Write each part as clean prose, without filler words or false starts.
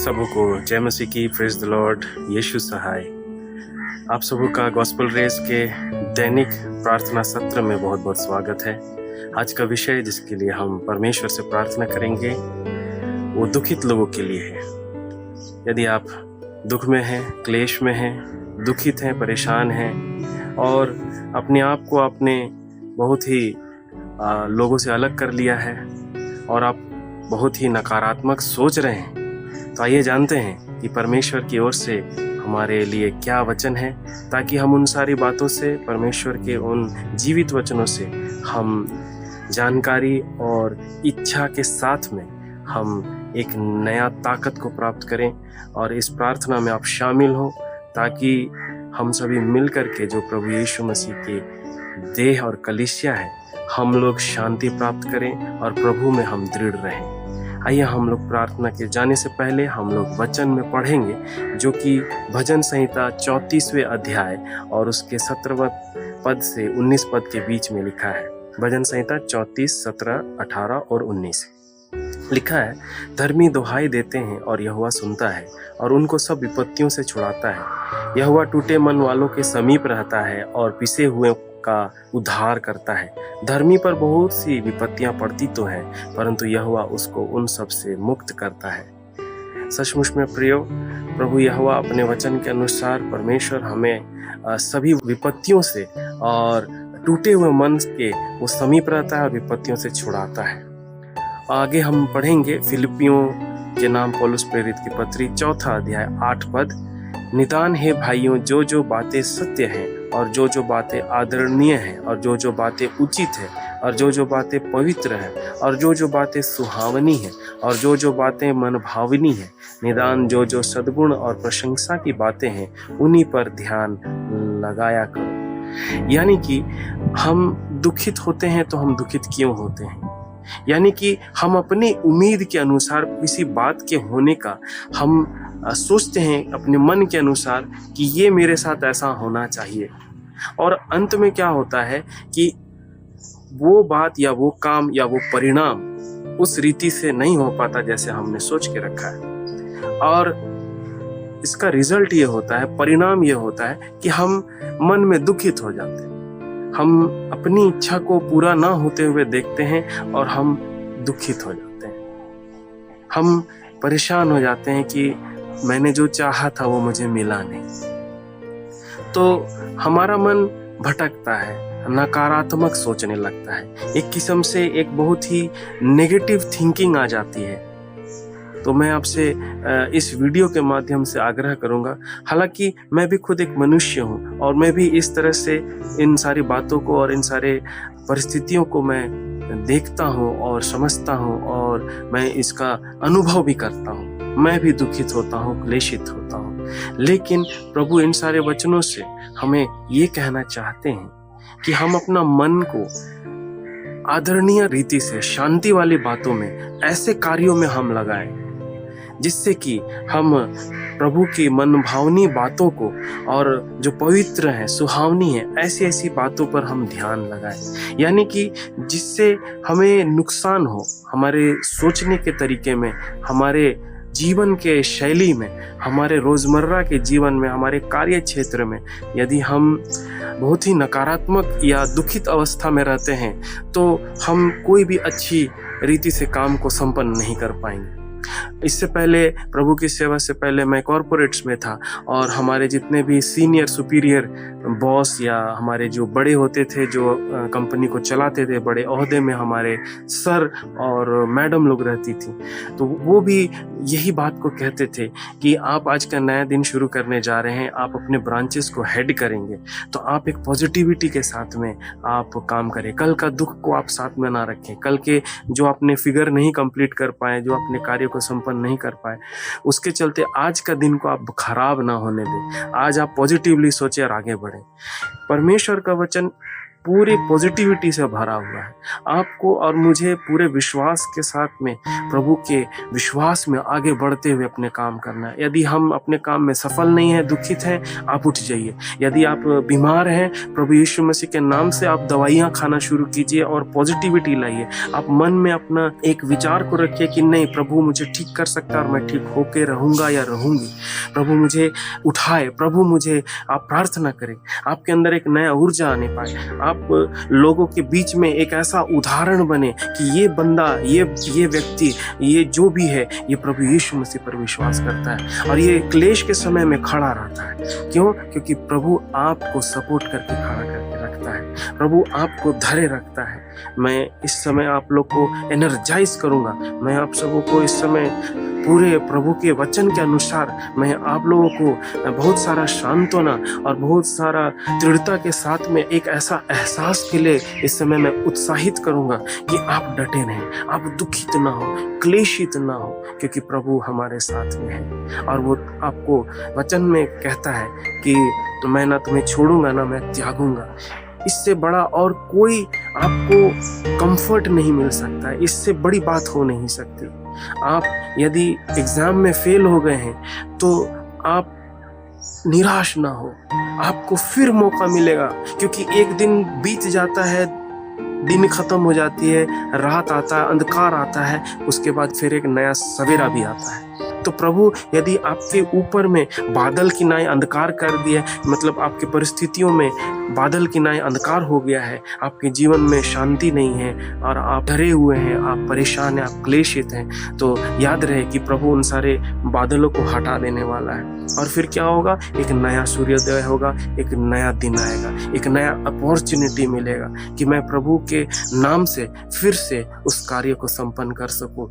सबों को जय मसीह की, प्रेज द लॉर्ड, यीशु सहाय। आप सबों का गॉस्पेल रेस के दैनिक प्रार्थना सत्र में बहुत बहुत स्वागत है। आज का विषय जिसके लिए हम परमेश्वर से प्रार्थना करेंगे वो दुखित लोगों के लिए है। यदि आप दुख में हैं, क्लेश में हैं, दुखित हैं, परेशान हैं और अपने आप को आपने बहुत ही लोगों से अलग कर लिया है और आप बहुत ही नकारात्मक सोच रहे हैं, तो आइए जानते हैं कि परमेश्वर की ओर से हमारे लिए क्या वचन है, ताकि हम उन सारी बातों से, परमेश्वर के उन जीवित वचनों से हम जानकारी और इच्छा के साथ में हम एक नया ताकत को प्राप्त करें। और इस प्रार्थना में आप शामिल हो ताकि हम सभी मिल करके जो प्रभु यीशु मसीह के देह और कलीसिया है, हम लोग शांति प्राप्त करें और प्रभु में हम दृढ़ रहें। आइए हम लोग प्रार्थना के जाने से पहले हम लोग वचन में पढ़ेंगे, जो कि भजन संहिता 34वें अध्याय और उसके 17वें पद से 19 पद के बीच में लिखा है। भजन संहिता 34, 17, 18 और 19 लिखा है, धर्मी दुहाई देते हैं और यहोवा सुनता है और उनको सब विपत्तियों से छुड़ाता है। यहोवा टूटे मन वालों के समीप रहता है और पिसे हुए का उद्धार करता है। धर्मी पर बहुत सी विपत्तियां पड़ती तो हैं, परंतु यहोवा उसको उन सब से मुक्त करता है। सचमुच में प्रियो, प्रभु यहोवा अपने वचन के अनुसार परमेश्वर हमें सभी विपत्तियों से और टूटे हुए मन के वो समीप रहता है और विपत्तियों से छुड़ाता है। आगे हम पढ़ेंगे फिलिपियों के नाम पौलुस प्रेरित की पत्री 4 अध्याय 8 पद। निदान है भाइयों, जो जो बातें सत्य हैं और जो जो बातें आदरणीय हैं और जो जो बातें उचित है और जो जो बातें पवित्र हैं और जो जो बातें सुहावनी हैं और जो जो बातें मनभावनी हैं, निदान जो जो सद्गुण और प्रशंसा की बातें हैं, उन्हीं पर ध्यान लगाया करो। यानी कि हम दुखित होते हैं तो हम दुखित क्यों होते हैं? यानी कि हम अपनी उम्मीद के अनुसार किसी बात के होने का हम सोचते हैं अपने मन के अनुसार कि ये मेरे साथ ऐसा होना चाहिए, और अंत में क्या होता है कि वो बात या वो काम या वो परिणाम उस रीति से नहीं हो पाता जैसे हमने सोच के रखा है। और इसका रिजल्ट ये होता है, परिणाम ये होता है कि हम मन में दुखित हो जाते हैं। हम अपनी इच्छा को पूरा ना होते हुए देखते हैं और हम दुखित हो जाते हैं। हम परेशान हो जाते हैं कि मैंने जो चाहा था वो मुझे मिला नहीं। तो हमारा मन भटकता है, नकारात्मक सोचने लगता है, एक किस्म से एक बहुत ही नेगेटिव थिंकिंग आ जाती है। तो मैं आपसे इस वीडियो के माध्यम से आग्रह करूंगा, हालांकि मैं भी खुद एक मनुष्य हूं और मैं भी इस तरह से इन सारी बातों को और इन सारे परिस्थितियों को मैं देखता हूं और समझता हूं और मैं इसका अनुभव भी करता हूं। मैं भी दुखित होता हूं, क्लेशित होता हूं, लेकिन प्रभु इन सारे वचनों से हमें ये कहना चाहते हैं कि हम अपना मन को आदरणीय रीति से, शांति वाली बातों में, ऐसे कार्यों में हम लगाएं जिससे कि हम प्रभु की मनभावनी बातों को और जो पवित्र है, सुहावनी है, ऐसी ऐसी बातों पर हम ध्यान लगाएं। यानी कि जिससे हमें नुकसान हो, हमारे सोचने के तरीके में, हमारे जीवन के शैली में, हमारे रोजमर्रा के जीवन में, हमारे कार्य क्षेत्र में यदि हम बहुत ही नकारात्मक या दुखित अवस्था में रहते हैं तो हम कोई भी अच्छी रीति से काम को संपन्न नहीं कर पाएंगे। इससे पहले, प्रभु की सेवा से पहले मैं कॉर्पोरेट्स में था और हमारे जितने भी सीनियर सुपीरियर बॉस या हमारे जो बड़े होते थे, जो कंपनी को चलाते थे, बड़े ओहदे में हमारे सर और मैडम लोग रहती थी, तो वो भी यही बात को कहते थे कि आप आज का नया दिन शुरू करने जा रहे हैं, आप अपने ब्रांचेस को हेड करेंगे, तो आप एक पॉजिटिविटी के साथ में आप काम करें। कल का दुख को आप साथ में ना रखें। कल के जो आपने फिगर नहीं कंप्लीट कर पाए, जो अपने कार्य को संपन्न नहीं कर पाए, उसके चलते आज का दिन को आप खराब ना होने दें। आज आप पॉजिटिवली सोचें और आगे बढ़ें। परमेश्वर का वचन पूरी पॉजिटिविटी से भरा हुआ है। आपको और मुझे पूरे विश्वास के साथ में प्रभु के विश्वास में आगे बढ़ते हुए अपने काम करना है। यदि हम अपने काम में सफल नहीं हैं, दुखित हैं, आप उठ जाइए। यदि आप बीमार हैं, प्रभु यीशु मसीह के नाम से आप दवाइयाँ खाना शुरू कीजिए और पॉजिटिविटी लाइए। आप मन में अपना एक विचार को रखिए कि नहीं, प्रभु मुझे ठीक कर सकता है और मैं ठीक होके रहूँगा या रहूँगी। प्रभु मुझे उठाए, प्रभु मुझे, आप प्रार्थना करें, आपके अंदर एक नया ऊर्जा आने पाए। आप लोगों के बीच में एक ऐसा उदाहरण बने कि ये बंदा, ये व्यक्ति, ये जो भी है, ये प्रभु यीशु मसीह पर विश्वास करता है और ये क्लेश के समय में खड़ा रहता है। क्यों? क्योंकि प्रभु आपको सपोर्ट करके खड़ा करके रखता है, प्रभु आपको धरे रखता है। मैं इस समय आप लोग को एनर्जाइज करूंगा। मैं आप सबों को इस समय पूरे प्रभु के वचन के अनुसार मैं आप लोगों को बहुत सारा सांत्वना और बहुत सारा दृढ़ता के साथ में एक ऐसा एहसास के लिए इस समय मैं उत्साहित करूंगा कि आप डटे नहीं, आप दुखित ना हो, क्लेशित ना हो, क्योंकि प्रभु हमारे साथ में है। और वो आपको वचन में कहता है कि मैं ना तुम्हें छोड़ूंगा ना मैं त्यागूंगा। इससे बड़ा और कोई आपको कंफर्ट नहीं मिल सकता है, इससे बड़ी बात हो नहीं सकती। आप यदि एग्जाम में फेल हो गए हैं तो आप निराश ना हो, आपको फिर मौका मिलेगा, क्योंकि एक दिन बीत जाता है, दिन खत्म हो जाती है, रात आता है, अंधकार आता है, उसके बाद फिर एक नया सवेरा भी आता है। तो प्रभु यदि आपके ऊपर में बादल की नाई अंधकार कर दिया, मतलब आपकी परिस्थितियों में बादल की नाई अंधकार हो गया है, आपके जीवन में शांति नहीं है और आप डरे हुए हैं, आप परेशान हैं, आप क्लेशित हैं, तो याद रहे कि प्रभु उन सारे बादलों को हटा देने वाला है। और फिर क्या होगा? एक नया सूर्योदय होगा, एक नया दिन आएगा, एक नया अपॉर्चुनिटी मिलेगा कि मैं प्रभु के नाम से फिर से उस कार्य को संपन्न कर सकूं,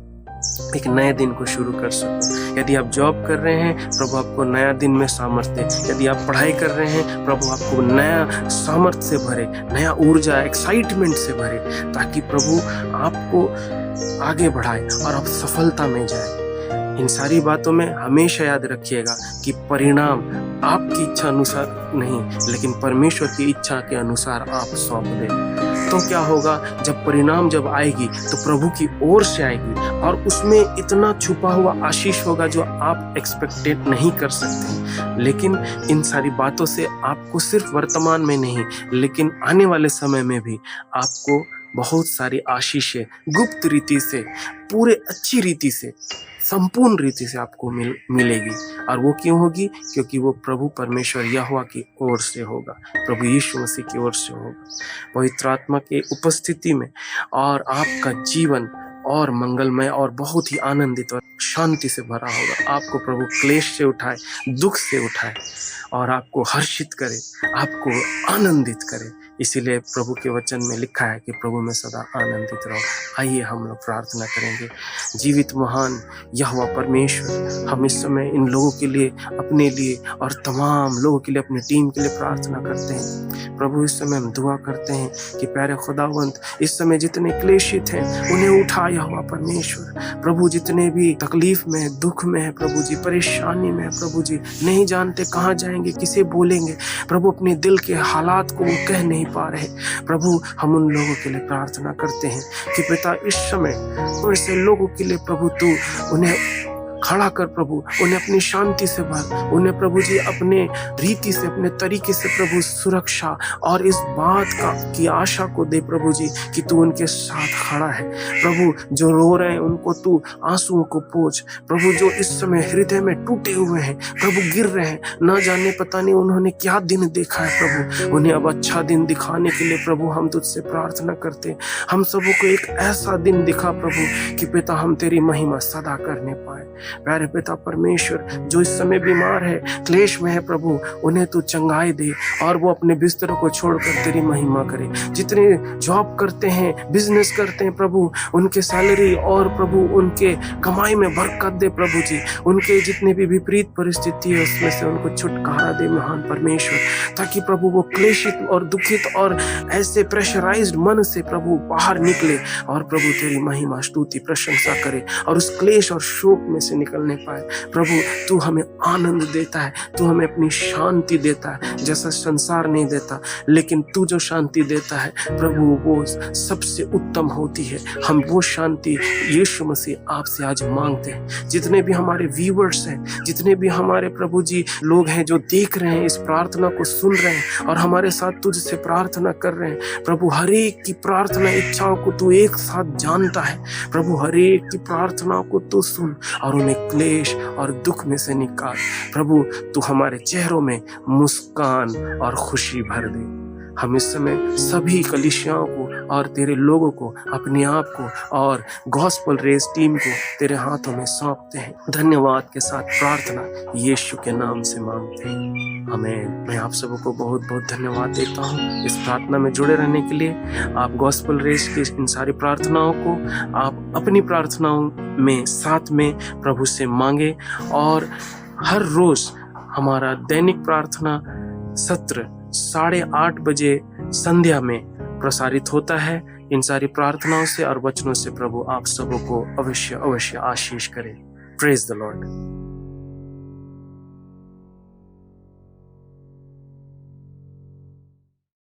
एक नए दिन को शुरू कर सकूं। यदि आप जॉब कर रहे हैं, प्रभु आपको नया दिन में सामर्थ्य दे। यदि आप पढ़ाई कर रहे हैं, प्रभु आपको नया सामर्थ्य से भरे, नया ऊर्जा, एक्साइटमेंट से भरे, ताकि प्रभु आपको आगे बढ़ाए और आप सफलता में जाए। इन सारी बातों में हमेशा याद रखिएगा कि परिणाम आपकी इच्छा अनुसार नहीं, लेकिन परमेश्वर की इच्छा के अनुसार आप सौंप दें। तो क्या होगा? जब परिणाम जब आएगी तो प्रभु की ओर से आएगी और उसमें इतना छुपा हुआ आशीष होगा जो आप एक्सपेक्टेड नहीं कर सकते। लेकिन इन सारी बातों से आपको सिर्फ वर्तमान में नहीं, लेकिन आने वाले समय में भी आपको बहुत सारी आशीषें गुप्त रीति से, पूरे अच्छी रीति से, संपूर्ण रीति से आपको मिलेगी। और वो क्यों होगी? क्योंकि वो प्रभु परमेश्वर यहोवा की ओर से होगा, प्रभु यीशु मसीह की ओर से होगा, पवित्र आत्मा के उपस्थिति में। और आपका जीवन और मंगलमय और बहुत ही आनंदित और शांति से भरा होगा। आपको प्रभु क्लेश से उठाए, दुख से उठाए और आपको हर्षित करे, आपको आनंदित करे। इसीलिए प्रभु के वचन में लिखा है कि प्रभु में सदा आनंदित रहो। आइए हम लोग प्रार्थना करेंगे। जीवित महान यहोवा परमेश्वर, हम इस समय इन लोगों के लिए, अपने लिए और तमाम लोगों के लिए, अपनी टीम के लिए प्रार्थना करते हैं। प्रभु इस समय हम दुआ करते हैं कि प्यारे खुदावंत, इस समय जितने क्लेशित हैं उन्हें उठा यहोवा परमेश्वर। प्रभु जितने भी तकलीफ में है, दुख में है, प्रभु जी परेशानी में है, प्रभु जी नहीं जानते कहाँ जाएंगे, किसे बोलेंगे, प्रभु अपने दिल के हालात को वो कह नहीं पा रहे, प्रभु हम उन लोगों के लिए प्रार्थना करते हैं कि पिता इस समय ऐसे लोगों के लिए प्रभु तू उन्हें खड़ा कर, प्रभु उन्हें अपनी शांति से भर, उन्हें प्रभु जी अपने रीति से, अपने तरीके से प्रभु सुरक्षा और इस बात की आशा को दे प्रभु जी कि तू उनके साथ खड़ा है। प्रभु जो रो रहे हैं उनको तू आंसुओं को पोंछ, प्रभु जो इस समय हृदय में टूटे हुए हैं, प्रभु गिर रहे हैं, ना जाने पता नहीं उन्होंने क्या दिन देखा है, प्रभु उन्हें अब अच्छा दिन दिखाने के लिए प्रभु हम तुझसे प्रार्थना करते हैं। हम सबों को एक ऐसा दिन दिखा प्रभु कि पिता हम तेरी महिमा सदा करने पाए। प्यारे पिता परमेश्वर, जो इस समय बीमार है, क्लेश में है, प्रभु उन्हें तू चंगाई दे और वो अपने बिस्तरों को छोड़कर तेरी महिमा करे। जितने जॉब करते हैं, बिजनेस करते हैं, प्रभु उनके सैलरी और प्रभु उनके कमाई में बरकत दे प्रभु जी। उनके जितने भी विपरीत परिस्थिति है उसमें से उनको छुटकारा दे महान परमेश्वर, ताकि प्रभु वो क्लेशित और दुखित और ऐसे प्रेशराइज्ड मन से प्रभु बाहर निकले और प्रभु तेरी महिमा, स्तुति, प्रशंसा करे और उस क्लेश और शोक में से निकलने पाए। प्रभु तू हमें आनंद देता है, तू हमें अपनी शांति देता है, जैसा संसार नहीं देता, लेकिन तू जो शांति देता है प्रभु वो सबसे उत्तम होती है। हम वो शांति यीशु मसीह आपसे आज मांगते हैं। जितने भी हमारे व्यूअर्स हैं, जितने भी हमारे प्रभु जी लोग हैं जो देख रहे हैं, इस प्रार्थना को सुन रहे हैं और हमारे साथ तुझसे प्रार्थना कर रहे हैं, प्रभु हर एक की प्रार्थना इच्छाओं को तू एक साथ जानता है। प्रभु हर एक की प्रार्थनाओं को तू सुन और उन्हें क्लेश और दुख में से निकाल। प्रभु तू हमारे चेहरों में मुस्कान और खुशी भर दे। हम इस समय सभी कलीसियाओं को और तेरे लोगों को, अपने आप को और गॉस्पेल रेस टीम को तेरे हाथों में सौंपते हैं। धन्यवाद के साथ प्रार्थना यीशु के नाम से मांगते हैं, आमीन। मैं आप सबको बहुत बहुत धन्यवाद देता हूँ इस प्रार्थना में जुड़े रहने के लिए। आप गॉस्पेल रेस की इन सारी प्रार्थनाओं को आप अपनी प्रार्थनाओं में साथ में प्रभु से मांगे और हर रोज हमारा दैनिक प्रार्थना सत्र 8:30 बजे संध्या में प्रसारित होता है। इन सारी प्रार्थनाओं से और वचनों से प्रभु आप सबों को अवश्य अवश्य आशीष करे। Praise the Lord.